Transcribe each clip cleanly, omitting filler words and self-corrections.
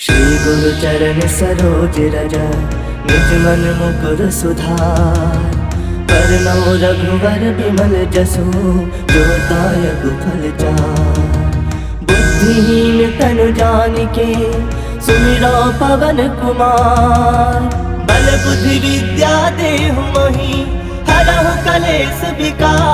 श्री गुरु चरण सरोज रज निज मन मुकुर सुधार। वरनौ रघुवर विमल जसु जो दायक फल चार। बुद्धिहीन तनु जानिके सुमिरो पवन कुमार। बल बुद्धि विद्या देहु मोहि हरहु कलेश विकार।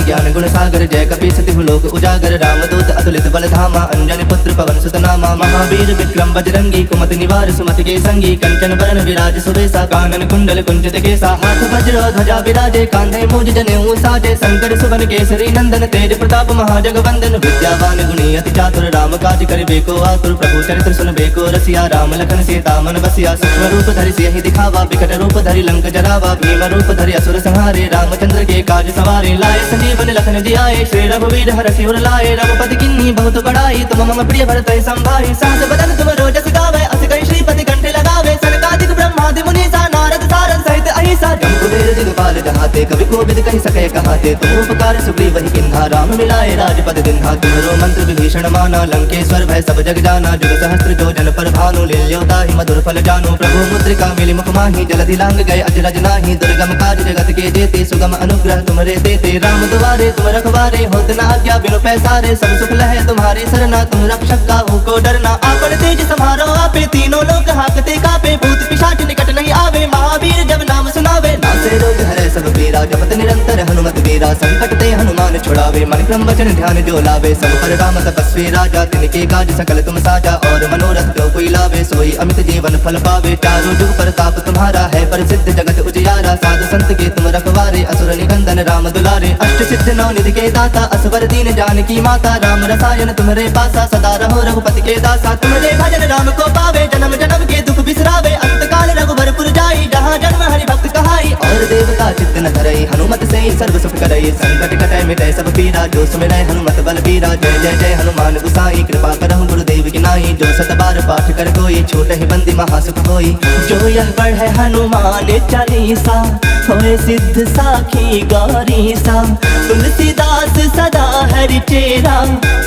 ज्ञान गुण सागर जय कपीस तिहु लोक उजागर। रामदूत अतुलित बल धामा अंजनी पुत्र पवन सुत नामा। महावीर विक्रम बजरंगी कुमति निवार सुमति के संगी। कंचन बरन विराज सुबेसा कानन कुंडल कुंचित केसा। हाथ वज्र ध्वजा विराजे कांधे मूज जनेऊ साजे। शंकर सुवन केसरी नंदन तेज प्रताप महाजगवंदन। विद्यावान गुणी अति चातुर राम काज करिबे को आतुर। प्रभु चरित्र सुनबे को रसिया राम लखन सीता मन बसिया। सूक्ष्म रूप धरि सियहि दिखावा विकट रूप धरि लंक जरावा। भीम रूप धरि असुर संहारे रामचंद्र के काज सवारे। लाए संजीवन लखन जियाए श्री रघुवीर हरषि उर लाए। रघुपति किन्ही बहुत बड़ाई तुम मम प्रिय भरतहि संभाई। सहस बदन तुम रोजस गावे अस कहि श्रीपति कंठे लगावे। सनकादिक ब्रह्मादि मुनीसा नारद सारद सहित अहिसा। जम्बुवीर दिगपाल जहाते कवि कोविद कहि सके कहाते। तुम उपकार सुग्रीवहि किन्हा राम मिलाए राजपद दिन्हा। तुम्हरो मंत्र विभीषण माना लंकेश्वर भय सब जग जाना। जुग सहस्त्र जो जन पर भानु लील्योताहि मधुर फल जानु। प्रभु मुद्रिका मिलि मुख माहि जलधि लांग गए अजरज नाही। दुर्गम काज जगत के जेते सुगम अनुग्रह तुमरे देते। राम दुआरे तुम रखवारे होत न आज्ञा बिनु पैसारे। सब सुख लहे तुम्हारी सरना तुम रक्षक काहू को डरना। आपन तेज सम्हारो आपे तीनों लोक हाकते कापे। भूत पिशाच निकट नहीं आवे महावीर जब नाम सुनावे। नासे रोग हरे सब पीरा जपत निरंतर हनुमत वीरा। संकट ते हनुमान छुड़ावे मन क्रम वचन ध्यान जो लावे। सब पर राम तपस्वी राजा तिनके काज सकल तुम साजा। और मनोरथ जो कोई लावे सोई अमित जीवन फल पावे। चारों जुग प्रताप तुम्हारा है प्रसिद्ध जगत उजियारा। साधु संत के तुम रखवारे असुर निकंदन राम दुलारे। अष्ट सिद्ध नौ निधि के दाता असवर दीन जानकी माता। राम रसायन तुम्हारे पासा सदा रहो रघुपति के दासा। तुम्हारे भजन राम को पावे जन्म जन्म के दुख बिसरावे। अंत काल रघुबरपुर जाई जहाँ जन्म हरि भक्त कहाई। और देवता चित्त न धरई हनुमत से सर्व सुख करई। संकट कटै मिटै सब पीरा जो सुमिरै हनुमत बल बीरा। जय जय जय हनुमान गुसाई कृपा करहु गुरुदेव की नाई। जो सत बार पाठ कर कोई छूटहि बंदी महासुख होई। जो यह पढ़े हनुमान चालीसा होए सिद्ध साखी गौरीसा। तुलसीदास सदा हरि चेरा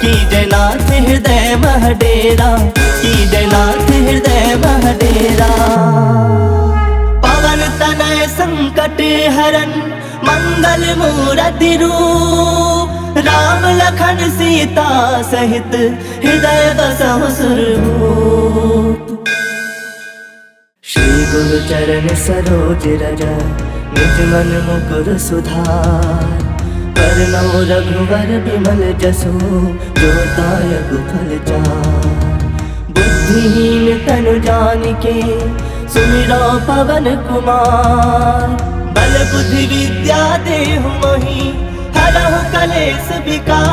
की जयनाथ हृदय मह डेरा। की जयनाथ हृदय मह डेरा। पवन तनय संकट हरन मंगल मूरति रूप। राम लखन सीता सहित हृदय बसहु सुरभूप। श्री गुरु चरण सरोज रज निज मन मुकुर सुधार। वरनौ रघुवर विमल जसु जो दायक फल चार। बुद्धिहीन तनु जानिके सुमिरो पवन कुमार। बल बुद्धि विद्या देहु मोहि हरहु कलेश विकार।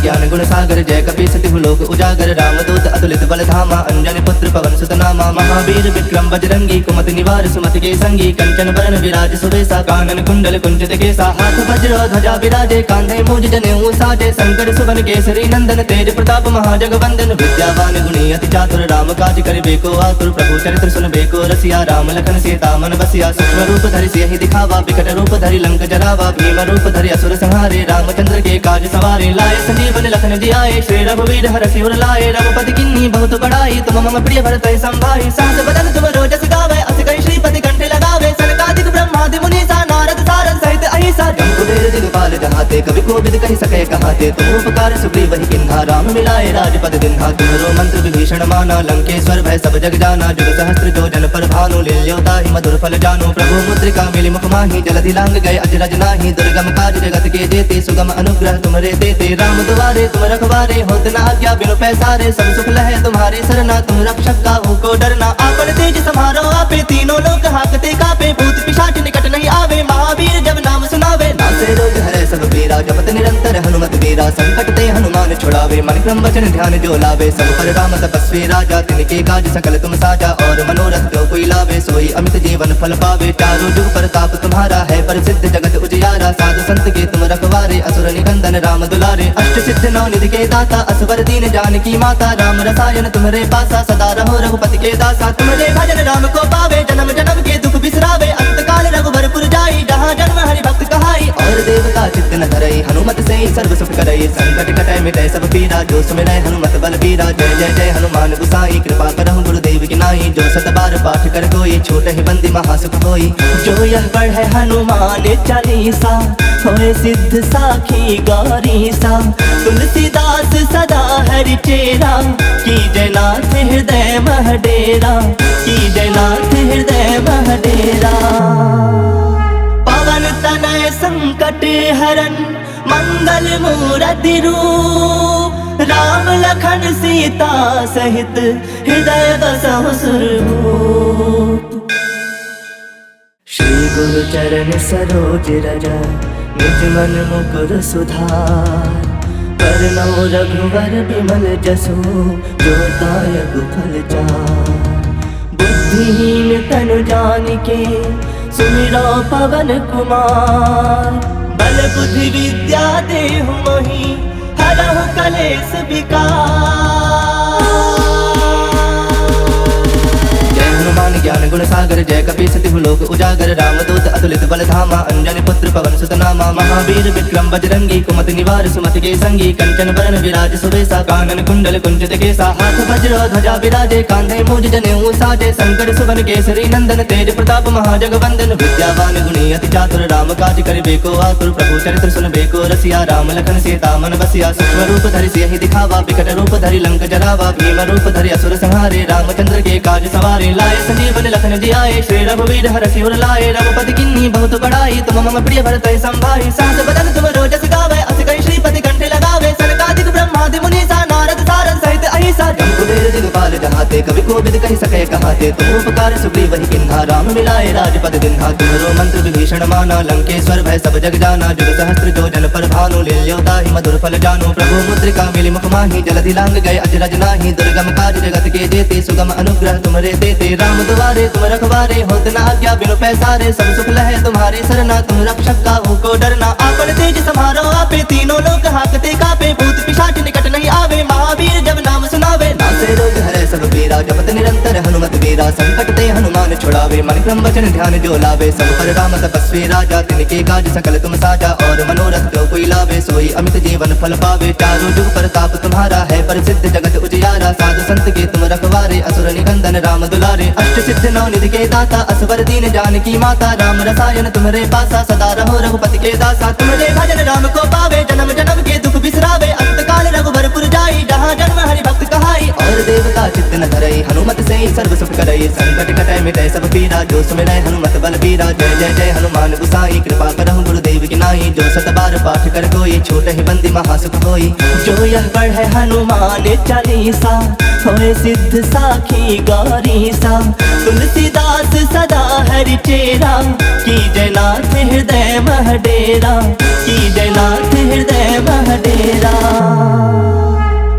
ज्ञान गुण सागर जय कपीस तिहु लोक उजागर। रामदूत अतुलित बल धामा अंजनी पुत्र पवन सुत नामा। महावीर विक्रम बजरंगी कुमति निवार सुमति के संगी। कंचन बरन विराज सुबेसा कानन कुंडल कुंचित केसा। हाथ वज्र ध्वजा विराजे कांधे मूज जनेऊ साजे। शंकर सुवन केसरी नंदन तेज प्रताप महाजगवंदन। विद्यावान गुणी अति चातुर राम काज करिबे को आतुर। प्रभु चरित्र सुनबे को रसिया राम लखन सीता मन बसिया। सूक्ष्म रूप धरि सियहि दिखावा विकट रूप धरि लंक जरावा। भीम रूप धरि असुर संहारे रामचंद्र के काज सवारे। लाए संजीवन लखन जियाए श्री रघुवीर हरषि उर लाए। रघुपति किन्ही बहुत बड़ाई तुम मम प्रिय भरतहि संभाई। सहस बदन तुम रोजस गावे अस कहि श्रीपति कंठे लगावे। सनकादिक ब्रह्मादि मुनीसा नारद सारद सहित अहिसा। जम्बुवीर दिगपाल जहाते कवि कोविद कहि सके कहाते। तुम उपकार सुग्रीवहि किन्हा राम मिलाए राजपद दिन्हा। तुम्हरो मंत्र विभीषण माना लंकेश्वर भय सब जग जाना। जुग सहस्त्र जो जन पर भानु लील्योताहि मधुर फल जानु। प्रभु मुद्रिका मिलि मुख माहि जलधि लांग गए अजरज नाही। दुर्गम काज जगत के जेते सुगम अनुग्रह तुमरे देते। राम दुआरे तुम रखवारे होत न आज्ञा बिनु पैसारे। सब सुख लहे तुम्हारी सरना तुम रक्षक काहू को डरना। आपन तेज सम्हारो आपे तीनों लोक हाकते कापे। भूत पिशाच निकट नहीं आवे महावीर जब नाम सुनावे। नासे रोग हरे सब पीरा जपत निरंतर हनुमत वीरा। संकट ते हनुमान छुड़ावे मन क्रम वचन ध्यान जो लावे। सब पर राम तपस्वी राजा तिनके काज सकल तुम साजा। और मनोरथ जो कोई लावे सोई अमित जीवन फल पावे। चारों जुग प्रताप तुम्हारा है प्रसिद्ध जगत उजियारा। साधु संत के तुम रखवारे असुर निकंदन राम दुलारे। अष्ट सिद्ध नौ निधि के दाता असवर दीन जानकी माता। राम रसायन तुम्हारे पासा सदा रहो रघुपति के दासा। तुम्हारे भजन राम को पावे जन्म जन्म के दुख बिसरावे। अंत काल रघुबरपुर जाई जहाँ जन्म हरि भक्त कहाई। चित्त न धरई, हनुमत से ही सर्व सुख करई। संकट कटै मिटै सब पीरा, जो सुमिरै हनुमत बल बीरा। जय जय जय हनुमान गोसाई, कृपा करहु गुरुदेव की नाई। जो सत बार पाठ कर कोई, छूट ही बंदी महासुख होई। जो यह पढ़े हनुमान चालीसा, होए सिद्ध साखी गौरीसा। तुलसीदास सदा हरि चेरा, की जय नाथ हृदय मह डेरा। की जय नाथ हृदय मह डेरा। पवन तनय संकट हरन, मंगल मूरति रूप। राम लखन सीता सहित, हृदय बसहु सुरभूप। श्री गुरु चरण सरोज रज, निज मन मुकुर सुधार। वरनौ रघुवर बिमल जसु, जो दायक फल चार। बुद्धिहीन तनु जानिके, सुमिरो पवन कुमार। बल बुद्धि विद्या देहु मोहि, हरहु कलेश विकार। जय हनुमान ज्ञान गुण सागर, जय कपीस तिहु लोक उजागर। रामदूत अतुलित बल धामा, अंजनी पुत्र पवन सुत नामा। महावीर विक्रम बजरंगी, कुमति निवार सुमति के संगी। कंचन बरन विराज सुबेसा, कानन कुंडल कुंचित केसा। हाथ वज्र ध्वजा विराजे, कांधे मूज जनेऊ साजे। शंकर सुवन केसरी नंदन, तेज प्रताप महाजगवंदन। विद्यावान गुणी अति चातुर, राम काज करिबे को आतुर। प्रभु चरित्र सुनबे को रसिया, राम लखन सीता मन बसिया। सूक्ष्म रूप धरि सियहि दिखावा, विकट रूप धरि लंक जरावा। भीम रूप धरि असुर संहारे, रामचंद्र के काज सवारे। लाए संजीवन लखन जियाए, श्री रघुवीर हरषि उर लाए। रघुपति किन्नी बहुत बड़ाई, तुम मम प्रिय भरतहि संभाई। सहस बदन तुम रोजस गावै, अस कहि श्रीपति कंठे लगावे। सनकादिक ब्रह्मादि मुनीसा, नारद सारद सहित अहिसा। जम कुबेर दिगपाल जहाते, कवि कोविद कहि सकै कहाते। तुम उपकार सुग्रीवहि किन्हा, राम मिलाए राजपद दिन्हा। तुम्हरो मंत्र विभीषण माना, लंकेश्वर भय सब जग जाना। जुग सहस्त्र जो जन पर भानु, लील्यो ताहि मधुर फल जानु। प्रभु मुद्रिका मिलि मुख माहि, जलधि लांग गए अजरज नाहि। दुर्गम काज जगत के जेते, सुगम अनुग्रह तुमरे देते। राम दुआरे तुम रखवारे, होत न आज्ञा बिनु पैसारे। सब सुख लहै तुम्हारी सरना, तुम रक्षक काहू को डरना। आपन तेज समारो आपे, तीनों लोक हाकते कापे। भूत पिशाच निकट नहीं आवे, महावीर जब नाम सुनावे। नासे रोग हरै सब पीरा, जपत निरंतर हनुमत वीरा। संकट ते हनुमान छुड़ावे, मन क्रम वचन ध्यान जो लावे। सब पर राम तपस्वी राजा, तिनके काज सकल तुम साजा। और मनोरथ जो कोई लावे, सोई अमित जीवन फल पावे। चारों जुग प्रताप तुम्हारा है, प्रसिद्ध जगत उजियारा। साधु संत के तुम रखवारे, असुर निकंदन राम दुलारे। अष्ट सिद्ध नौ निधि के दाता, असवर दीन जानकी माता। राम रसायन तुम्हारे पासा, सदा रहो रघुपति के दासा। तुम्हारे भजन राम को पावे, जन्म जन्म के दुख बिसरावे। अंत काल रघुबरपुर जाई, जहाँ जन्म हरि भक्त कहाई। और देवता चित्त न धरई, हनुमत से ही सर्व सुख करई। संकट कटै मिटै सब पीरा, जो सुमिरै हनुमत बल बीरा। जय जय जय हनुमान गोसाई, कृपा करहु गुरुदेव की नाई। जो सत बार पाठ कर कोई, छूट ही बंदी महासुख होई। जो यह पढ़े हनुमान चालीसा, होए सिद्ध साखी गौरीसा। तुलसीदास सदा हरि चेरा, की जय नाथ हृदय मह डेरा। की जय नाथ हृदय मह डेरा।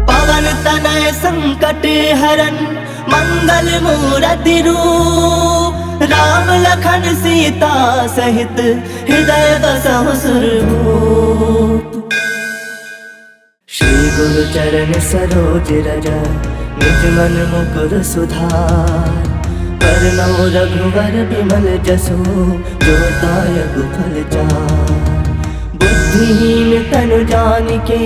पवन तनय संकट हरन, मंगल मूरति रूप। राम लखन सीता सहित, हृदय बसहु सुरभूप। श्री गुरु चरण सरोज रज, निज मन मुकुर सुधार। वरनौ रघुवर बिमल जसु, जो दायक फल चार। बुद्धिहीन तनु जानिके,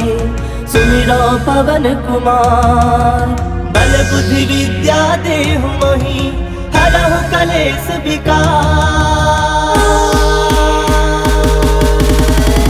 सुमिरो पवन कुमार। बल बुद्धि विद्या देहु मोहि, हरहु कलेश विकार।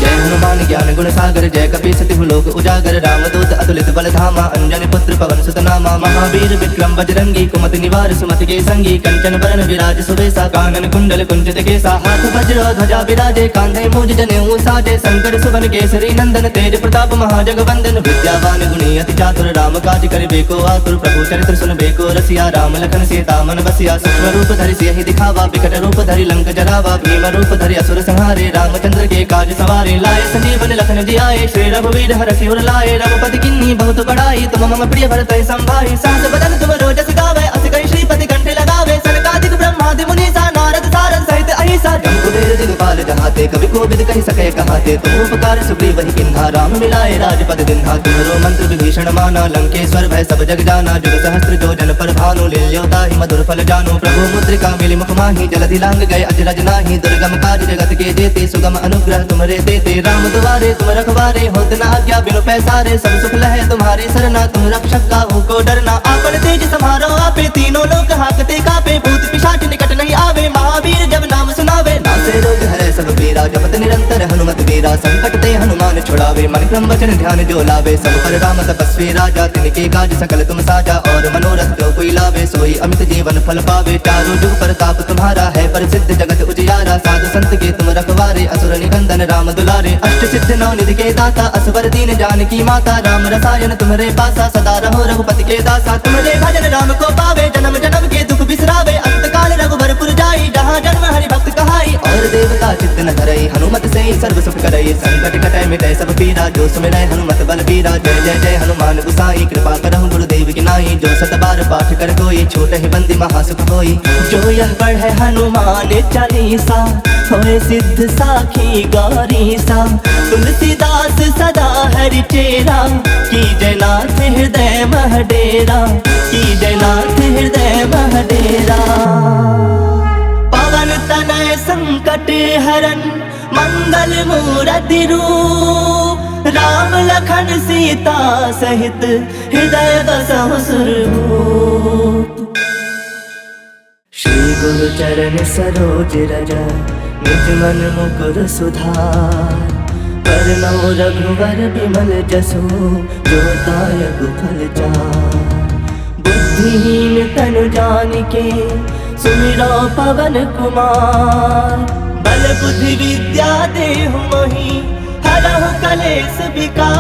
जय हनुमान ज्ञान गुण सागर, जय कपीस तिहु लोक उजागर। रामदूत अतुलित बल धामा, अंजनी पुत्र पवन सुत नामा। महावीर विक्रम बजरंगी, कुमति निवार सुमति के संगी। कंचन बरन विराज सुबेसा, कानन कुंडल कुंचित केसा। हाथ वज्र ध्वजा विराजे, कांधे मूज जनेऊ साजे। शंकर सुवन केसरी नंदन, तेज प्रताप महाजगवंदन। विद्यावान गुणी अति चातुर, राम काज करिबे को आतुर। प्रभु चरित्र सुनबे को रसिया, राम लखन सीता मन बसिया। सूक्ष्म रूप धरि सियहि दिखावा, विकट रूप धरि लंक जरावा। भीम रूप धरि असुर संहारे, रामचंद्र के काज सवारे। लाए संजीवन लखन जियाए, श्री रघुवीर हरषि उर लाए। रघुपति किन्नी बहुत बड़ाई, तुम मम प्रिय भरतहि संभाई। सहस बदन तुम रोजस गावै, अस कहि श्रीपति कंठे लगावे। सनकादिक ब्रह्मादि मुनीसा, नारद सारद सहित अहिसा। जम कुबेर दिगपाल जहाते, कवि कोविद कहि सके कहाते। तुम उपकार सुग्रीव ही किन्हा, राम मिलाए राजपद दिन्हा। तुम्हरो मंत्र विभीषण माना, लंकेश्वर भय सब जग जाना। जुग सहस्त्र जो जन पर भानु, लील्योता ही मधुर फल जानु। प्रभु मुद्रिका मिली मुख माही, जलधि लांग गए अजरज नाही। दुर्गम काज जगत के जेते, सुगम अनुग्रह तुमरे देते। राम दुआरे तुम रखवारे, होत न आज्ञा बिनु पैसारे। सब सुख लहे तुम्हारी सरना, तुम रक्षक काहू को डरना। आपन तेज सम्हारो आपे, तीनों लोक हाकते कापे। भूत पिशाच निकट नहीं आवे, महावीर जब नाम सुनावे। नासे रोग हरै सब पीरा, जपत निरंतर हनुमत वीरा। संकट ते हनुमान छुड़ावे, मन क्रम वचन ध्यान जो लावे। सब पर राम तपस्वी राजा, तिनके काज सकल तुम साजा। और मनोरथ जो कोई लावे, सोई अमित जीवन फल पावे। चारों जुग प्रताप तुम्हारा है, प्रसिद्ध जगत उजियारा। साधु संत के तुम रखवारे, असुर निकंदन राम दुलारे। अष्ट सिद्ध नौ निधि के दाता, असवर दीन जानकी माता। राम रसायन तुम्हारे पासा, सदा रहो रघुपति के दासा। तुम्हारे भजन राम को पावे, जन्म जन्म के दुख बिसरावे। अंत काल रघुबरपुर जाई, जहाँ जन्म हरि भक्त कहाई। और देवता चित्त न धरई, हनुमत से ही सर्व सुख करई। संकट कटै मिटै सब पीरा, जो सुमिरै हनुमत बल बीरा। जय जय जय हनुमान गुसाई, कृपा करहु गुरुदेव की नाई। जो सत बार पाठ कर कोई, छोट ही बंदी महासुख होई। जो यह पढ़े हनुमान चालीसा, होए सिद्ध साखी गौरीसा। तुलसीदास सदा हरि चेरा, की जयनाथ हृदय मह डेरा। की जयनाथ हृदय मह डेरा। पवन तनय संकट हरन, मंगल मूरति रूप। राम लखन सीता सहित, हृदय बसहु सुरभूप। श्री गुरु चरण सरोज रज, निज मन मुकुर सुधार। बरनउँ रघुवर बिमल जसु, जो दायक फल चार। बुद्धिहीन तनु जानिके, सुमिरो पवन कुमार। बल बुद्धि विद्या देहु मोहि, हरहु कलेश विकार।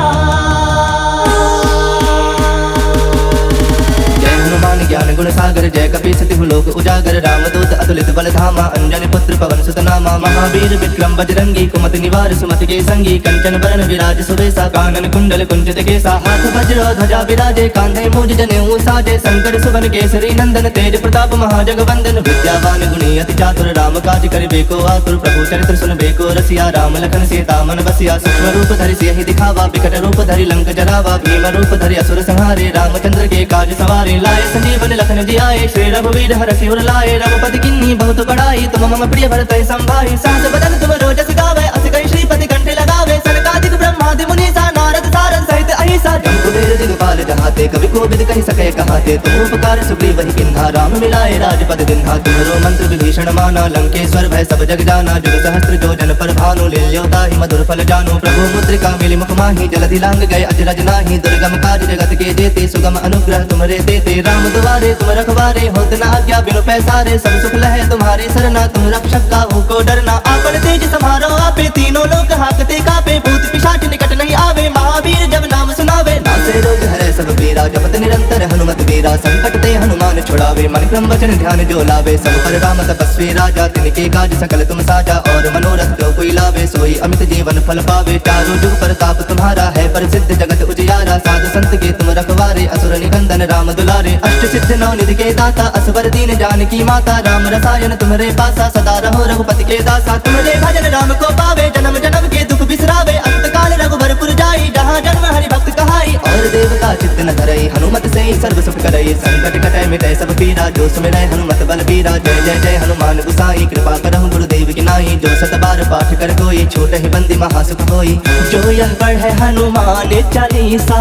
जय हनुमान ज्ञान गुण सागर, जय कपीस तिहु लोक उजागर। रामदूत अतुलित बल धामा, अंजनी पुत्र पवन सुत नामा। महावीर विक्रम बजरंगी, कुमति निवार सुमति के संगी। कंचन बरन विराज सुबेसा, कानन कुंडल कुंचित केसा। हाथ वज्र ध्वजा विराजे, कांधे मूज जनेऊ साजे। शंकर सुवन केसरी नंदन, तेज प्रताप महाजगवंदन। विद्यावान गुणी अति चातुर, राम काज करिबे को आतुर। प्रभु चरित्र सुनबे को रसिया, राम लखन सीता मन बसिया। सूक्ष्म रूप धरि सियहि दिखावा, विकट रूप धरि लंक जरावा। भीम रूप धरि असुर संहारे, रामचंद्र के काज सवारे। लाए संजीवन लखन जियाए, श्री रघुवीर हरषि उर लाए। रघुपति किन्ही बहुत बड़ाई, तुम मम प्रिय भरत संभाई। सहस बदन तुम रोजस गावे, अस कहि श्रीपति कंठे लगावे। सनकादिक ब्रह्मादि मुनीसा, नारद सारद सहित अहिसा। जम कुबेर दिगपाल जहाते, कवि कोविद कहि सके कहाते। तुम उपकार सुग्रीव ही किन्हा, राम मिलाए राजपद दिन्हा। तुम्हरो मंत्र विभीषण माना, लंकेश्वर भय सब जग जाना। जुग सहस्त्र जो जन पर भानु, लील्योता ही मधुर फल जानु। प्रभु मुद्रिका मिली मुख माही, जलधि लांग गए अजरज नाही। दुर्गम काज जगत के जेते, सुगम अनुग्रह तुमरे देते। राम दुआरे तुम रखवारे, होत न आज्ञा बिनु पैसारे। सब सुख लहे तुम्हारी सरना, तुम रक्षक काहू को डरना। आपन तेज सम्हारो आपे, तीनों लोक हाकते कापे। भूत पिशाच निकट नहीं आवे, महावीर जब नाम सुनावे। नासे रोग हरै सब पीरा, जपत निरंतर हनुमत वीरा। संकट ते हनुमान छुड़ावे, मन क्रम वचन ध्यान जो लावे। सब पर राम तपस्वी राजा, तिनके काज सकल तुम साजा। और मनोरथ जो कोई लावे, सोई अमित जीवन फल पावे। चारों जुग प्रताप तुम्हारा है, प्रसिद्ध जगत उजियारा। साधु संत के तुम रखवारे, असुर निकंदन राम दुलारे। अष्ट सिद्ध नौ निधि के दाता, असवर दीन जानकी माता। राम रसायन तुम्हारे पासा, सदा रहो रघुपति के दासा। तुम्हारे भजन राम को पावे, जन्म जन्म के दुख बिसरावे। अंत काल रघुबरपुर जाई, जहाँ जन्म हरि भक्त कहाई। और देवता चित्त न धरई, हनुमत से ही सर्व सुख करई। संकट कटै मिटै सब पीरा, जो सुमिरै हनुमत बल बीरा। जय जय जय हनुमान गुसाई, कृपा करहु गुरुदेव की नाई। जो सत बार पाठ कर कोई, छोट ही बंदी महासुख होई। जो यह पढ़े हनुमान चालीसा,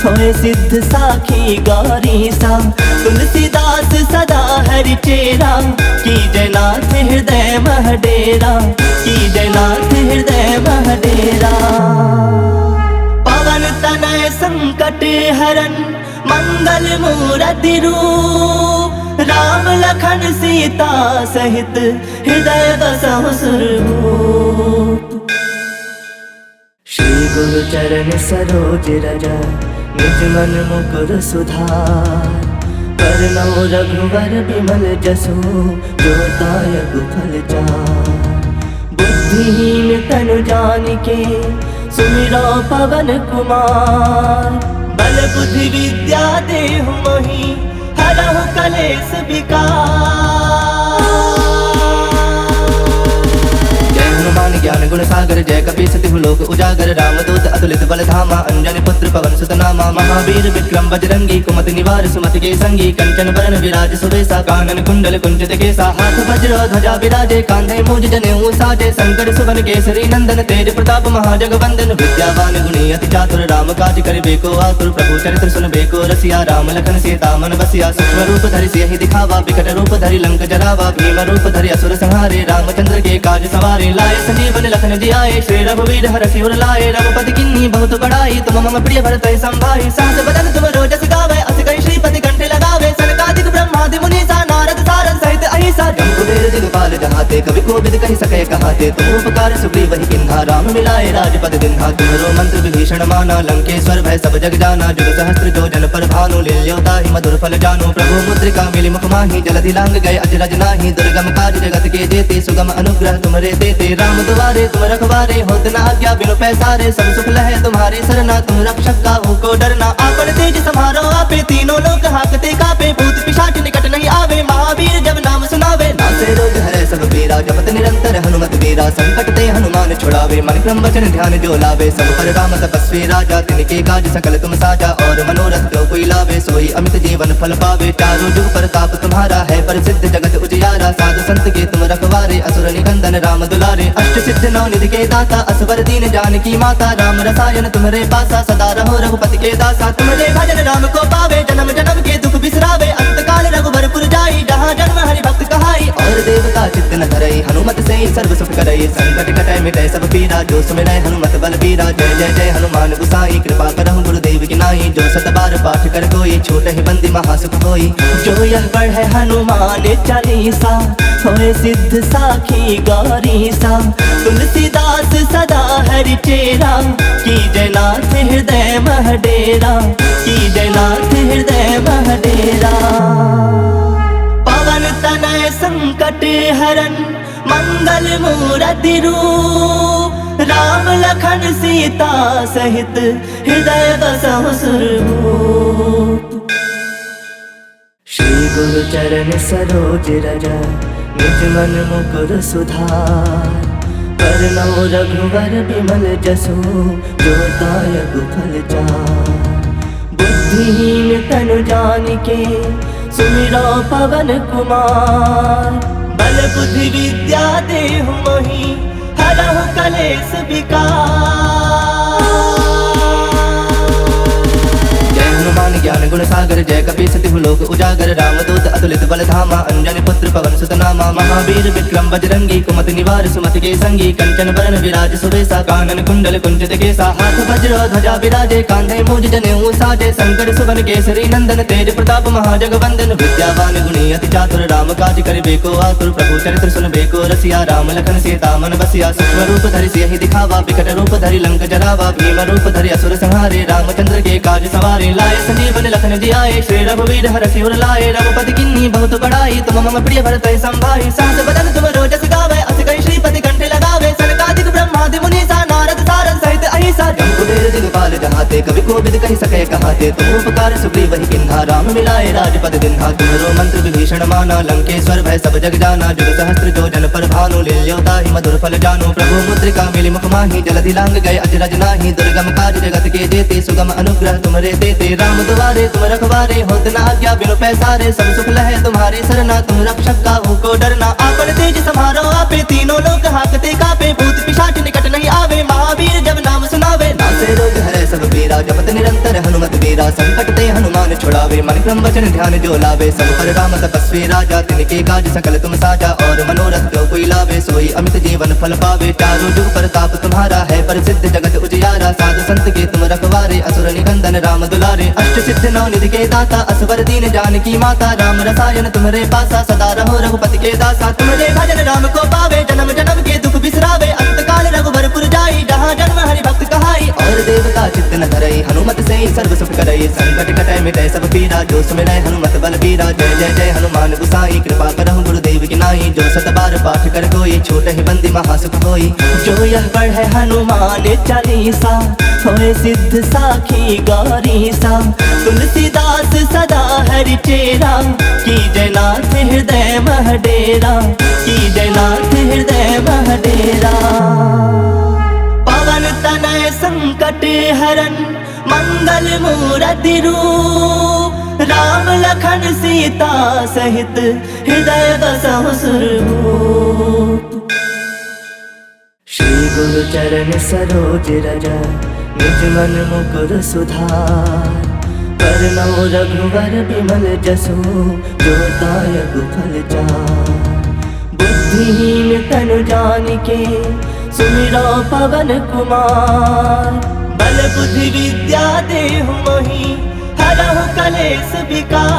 होए सिद्ध साखी गौरीसा। तुलसीदास सदा हरि चेरा, की जयनाथ हृदय मह डेरा। की जयनाथ हृदय मह डेरा। पवन तनय संकट हरन, मंगल मूरति रूप। राम लखन सीता सहित, हृदय बसहु सुरभूप। श्री गुरु चरण सरोज रज, निज मन मुकुर सुधार। बरनउँ रघुवर बिमल जसु, जो दायक फल चार। बुद्धिहीन तनु जानिके, सुमिरो पवन कुमार। बल बुद्धि विद्या देहु मोहि, हरहु कलेश विकार। ज्ञान गुण सागर जय कपी सति लोक उजागर रामदूत अतुलित बल धामा अंजनी पुत्र पवन सुत नामा महावीर विक्रम बजरंगी कुमति निवार सुमति के संगी कंचन बरन विराज सुबेसा कानन कुंडल कुंचित केसा हाथ वज्र ध्वजा विराजे कांधे मूज जनेऊ साजे शंकर सुवन केसरी नंदन तेज प्रताप महाजगवंदन विद्यावान गुणी अति चातुर राम काज करिबे को आतुर प्रभु चरित्र सुनबे को रसिया राम लखन सीता मन बसिया सूक्ष्म रूप धरि सियहि दिखावा विकट रूप धरि लंक जरावा भीम रूप धरि असुर संहारे रामचंद्र के काज सवारे लाए संजीवन लखन जियाए श्री रघुवीर हरषि उर लाए रघुपति किन्ही बहुत बड़ाई तुम मम प्रिय भरत संभाई सहस बदन तुम रोजस गावे अस कहि श्रीपति कंठे लगावे सनकादिक ब्रह्मादि मुनीसा नारद सारद सहित अहिसा जम्बुवीर दिगपाल जहाते कवि कोविद कहि सके कहाते तुम उपकार सुग्रीव वही किन्हा राम मिलाए राजपद दिन्हा तुम्हारो मंत्र विभीषण माना लंकेश्वर भय सब जग जाना जुग सहस्त्र जो जन पर भानु लील्योता ही मधुर फल जानो प्रभु मुद्रिका मिली मुख माही जलधि लांग गए अजरज नाही दुर्गम काज जगत के जेते सुगम अनुग्रह तुम्हारे देते राम दुआरे तुम रखवारे होत न आज्ञा बिनु पैसारे सब सुख लहे तुम्हारे सरना तुम रक्षक काहू को डरना आपन तेज समारो आपे तीनों लोक हाकते कापे भूत पिशाच निकट नहीं आवे महावीर जब नाम सुनावे नासे रोग हरे सब पीरा जपत निरंतर हनुमत वीरा संकट ते हनुमान छुड़ावे मन क्रम वचन ध्यान जो लावे सब पर राम तपस्वी राजा तिनके काज सकल तुम साजा और मनोरथ जो कोई लावे सोई अमित जीवन फल पावे चारों जुग प्रताप तुम्हारा है प्रसिद्ध जगत उजियारा साधु संत के तुम रखवारे असुर निकंदन राम दुलारे अष्ट सिद्ध नौ निधि के दाता असवर दीन जानकी माता राम रसायन तुम्हारे पासा सदा रहो रघुपति के दासा तुम्हारे भजन राम को पावे जन्म जन्म के दुख बिसरावे अंत काल रघुबरपुर जाई जहाँ जन्म हरि भक्त कहाई और देवता चित्त न धरई हनुमत से सर्व सुख करई संकट कटै मिटै सब पीरा जो सुमिरै हनुमत बल बीरा जय जय जय हनुमान गुसाई कृपा करहु गुरुदेव की नाई जो सत बार पाठ कर कोई छोट ही बंदी महासुख होई जो यह पढ़े हनुमान चालीसा होए सिद्ध साखी गौरी सा तुलसीदास सदा हरि चेरा की जयनाथ हृदय महडेरा की जयनाथ हृदय महडेरा पवन तनय संकट हरन मंगल मूरति रूप राम लखन सीता सहित हृदय बसहु सुरभूप श्री गुरु चरण सरोज रज निज मन मुकुर सुधार वरनौ रघुवर बिमल जसु जो दायक फल चार बुद्धिहीन तनु जानिके सुमिरो पवन कुमार बल बुद्धि विद्या देहु मोहि हरहु कलेश विकार हनुमान ज्ञान गुण सागर जय कपी सति लोक उजागर रामदूत अतुलित बल धामा अंजनी पुत्र पवन सुत नामा महावीर विक्रम बजरंगी कुमति निवार सुमति के संगी कंचन बरन विराज सुबेसा कानन कुंडल कुंचित केसा हाथ वज्र ध्वजा विराजे कांधे मूज जनेऊ साजे शंकर सुवन केसरी नंदन तेज प्रताप महाजगवंदन विद्यावान गुणी अति चातुर राम काज करिबे को आतुर प्रभु चरित्र सुनबे को रसिया राम लखन सीता मन बसिया सूक्ष्म रूप धरि सियहि दिखावा विकट रूप धरि लंक जरावा भीम रूप धरि असुर संहारे रामचंद्र के काज सवारे लाए संजीवन लखन जियाए श्री रघुवीर हरषि उर लाए रघुपति किन्ही बहुत बड़ाई तुम मम प्रिय भरत संभाई सहस बदन तुम रोजस गावे अस कहि श्रीपति कंठे लगावे सनकादिक ब्रह्मादि मुनीसा नारद सारद सहित अहिसा जम्बुवीर दिगपाल जहाते कवि कोविद कहि सके कहाते तुम उपकार सुग्रीव वही किन्हा राम मिलाए राजपद दिन्हा तुम्हारो मंत्र विभीषण माना लंकेश्वर भय सब जग जाना जुग सहस्त्र जो जन पर भानु लील्योता ही मधुर फल जानो प्रभु मुद्रिका मिली मुख माही जलधि लांग गए अजरज नाही दुर्गम काज जगत के जेते सुगम अनुग्रह तुम्हारे देते राम दुआरे तुम रखवारे होत न आज्ञा बिनु पैसारे सब सुख लहे तुम्हारे सरना तुम रक्षक काहू को डरना आपन तेज समारो आपे तीनों लोक हाकते कापे भूत पिशाच निकट नहीं आवे महावीर जब नाम सुनावे नासे रोग हरे सब पीरा जपत निरंतर हनुमत वीरा संकट ते हनुमान छुड़ावे मन क्रम वचन ध्यान जो लावे सब पर राम तपस्वी राजा तिनके काज सकल तुम साजा और मनोरथ जो कोई लावे सोई अमित जीवन फल पावे चारों जुग प्रताप तुम्हारा है प्रसिद्ध जगत उजियारा साधु संत के तुम रखवारे असुर निकंदन राम दुलारे अष्ट सिद्ध नौ निधि के दाता असवर दीन जानकी माता राम रसायन तुम्हारे पासा सदा रहो रघुपति के दासा तुम्हारे भजन राम को पावे जन्म जन्म के दुख बिसरावे अंत काल रघुबरपुर जाई जहाँ जन्म हरि भक्त कहाई और देवता चित्त न धरई हनुमत से सर्व सुख करई संकट कटै मिटै सब पीरा जो सुमिरै हनुमत बल बीरा जय जय जय हनुमान गुसाई कृपा करहु गुरुदेव की नाई नाई। जो 7 बार पाठ कर कोई छूट ही बंदी महासुख होई। जो यह पढ़े हनुमान चालीसा होए सिद्ध साखी गौरीसा। तुलसीदास सदा हरि चेरा की जयनाथ हृदय मह डेरा। की जयनाथ हृदय मह डेरा। पवन तनय संकट हरन मंगल मूरति रूप। राम लखन सीता सहित हृदय बसहु सुरभूप। श्री गुरु चरण सरोज रज निज मन मुकुर सुधार। करनौ रघुवर बिमल जसु जो दायक फल चार। बुद्धिहीन तनु जानिके सुमिरो पवन कुमार। बल बुद्धि विद्या देहु मोहि हरहु कलेश विकार।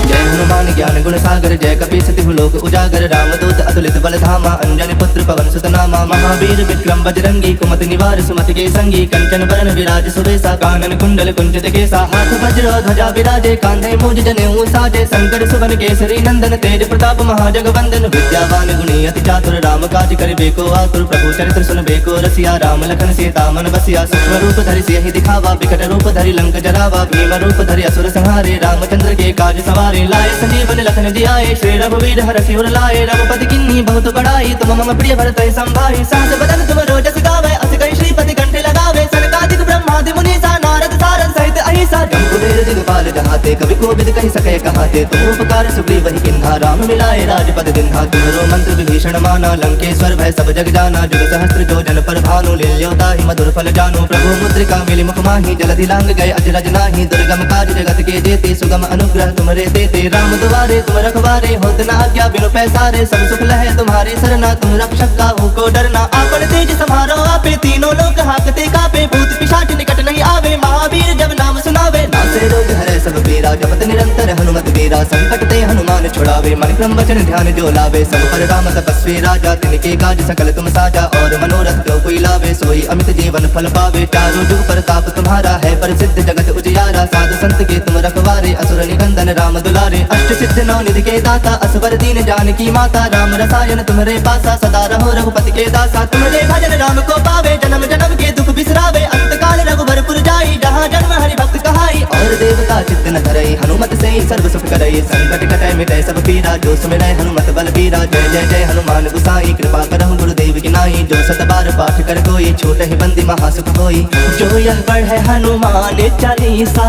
जय हनुमान ज्ञान गुण सागर जय कपी सतिहु लोक उजागर। रामदूत अतुलित बल धामा अंजनी पुत्र पवन सुत नामा। महावीर विक्रम बजरंगी कुमति निवार सुमति के संगी। कंचन बरन विराज सुबेसा कानन कुंडल कुंचित केसा। हाथ वज्र ध्वजा विराजे कांधे मूज जनेऊ साजे। शंकर सुवन केसरी नंदन तेज प्रताप महाजगवंदन। विद्यावान गुणी अति चातुर राम काज करिबे को आतुर। प्रभु चरित्र सुनबे को रसिया राम लखन सीता मन बसिया। सूक्ष्म रूप धरि सियहि दिखावा विकट रूप धरि लंक जरावा। भीम रूप धरि असुर संहारे रामचंद्र के काज सवारे। लाए संजीवन लखन जियाए श्री रघुवीर हरषि उर लाए। रघुपति किन्ही बहुत बड़ाई तुम मम प्रिय भरत संभाई। सहस बदन तुम रोजस गावे अस कहि श्रीपति कंठे लगावे। सनकादिक ब्रह्मादि मुनीसा नारद सारद सहित अहिसा। जम्बुवीर दिगपाल जहाते कवि कोविद कहि सके कहाते। तुम उपकार सुग्रीव किन्हा राम मिलाए राजपद दिन्हा। तुम्हारो मंत्र विभीषण माना लंकेश्वर भय सब जग जाना। जुग सहस्त्र जो जन पर भानु लील्यो दाहि मधुर फल जानु। प्रभु मुद्रिका मिलि मुख माहि जलधि लांग गए अजरज नाही। दुर्गम काज जगत के जेते सुगम अनुग्रह तुमरे देते। राम दुआरे तुम रखवारे होत न आज्ञा बिनु पैसारे। सब सुख लहे तुम्हारे सरना तुम रक्षक काहू को डरना। आपन तेज समारो आपे तीनों लोक हाकते कापे। भूत पिशाच निकट नहीं आवे महावीर जब नाम सुनावे। नासे रोग हरे सब पीरा जपत निरंतर हनुमत वीरा। संकट ते हनुमान छुड़ावे मन क्रम वचन ध्यान जो लावे। सब पर राम तपस्वी राजा तिनके काज सकल तुम साजा। और मनोरथ जो कोई लावे सोई अमित जीवन फल पावे। चारों जुग प्रताप तुम्हारा है प्रसिद्ध जगत उजियारा। साधु संत के तुम रखवारे असुर निकंदन राम दुलारे। अष्ट सिद्ध नौ निधि के दाता असवर दीन जानकी माता। राम रसायन तुम्हारे पासा सदा रहो रघुपति के दासा। तुम्हारे भजन राम को पावे जन्म जन्म के दुख बिसरावे। अंत काल रघुबरपुर जाई जहाँ जन्म हरि भक्त कहाई। और देवता चित्त न धरई हनुमत से सर्व सुख करई। संकट कटै मिटै सब पीरा जो सुमिरै हनुमत बल बीरा। जय जय जय हनुमान गुसाई कृपा करहु गुरुदेव की नाई। जो 7 बार पाठ कर कोई छूट ही बंदी महासुख होई। जो यह पढ़े हनुमान चालीसा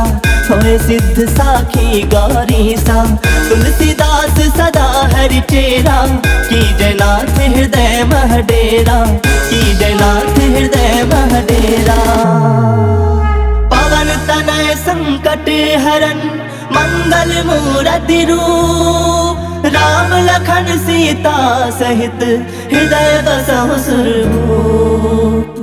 होए सिद्ध साखी गौरीसा। तुलसीदास सदा हरि चेरा की जयनाथ हृदय मह डेरा। की जयनाथ हृदय मह डेरा। पवन तनय संकट हरन मंगल मूरति रूप। राम लखन सीता सहित हृदय बसहु सुरभूप।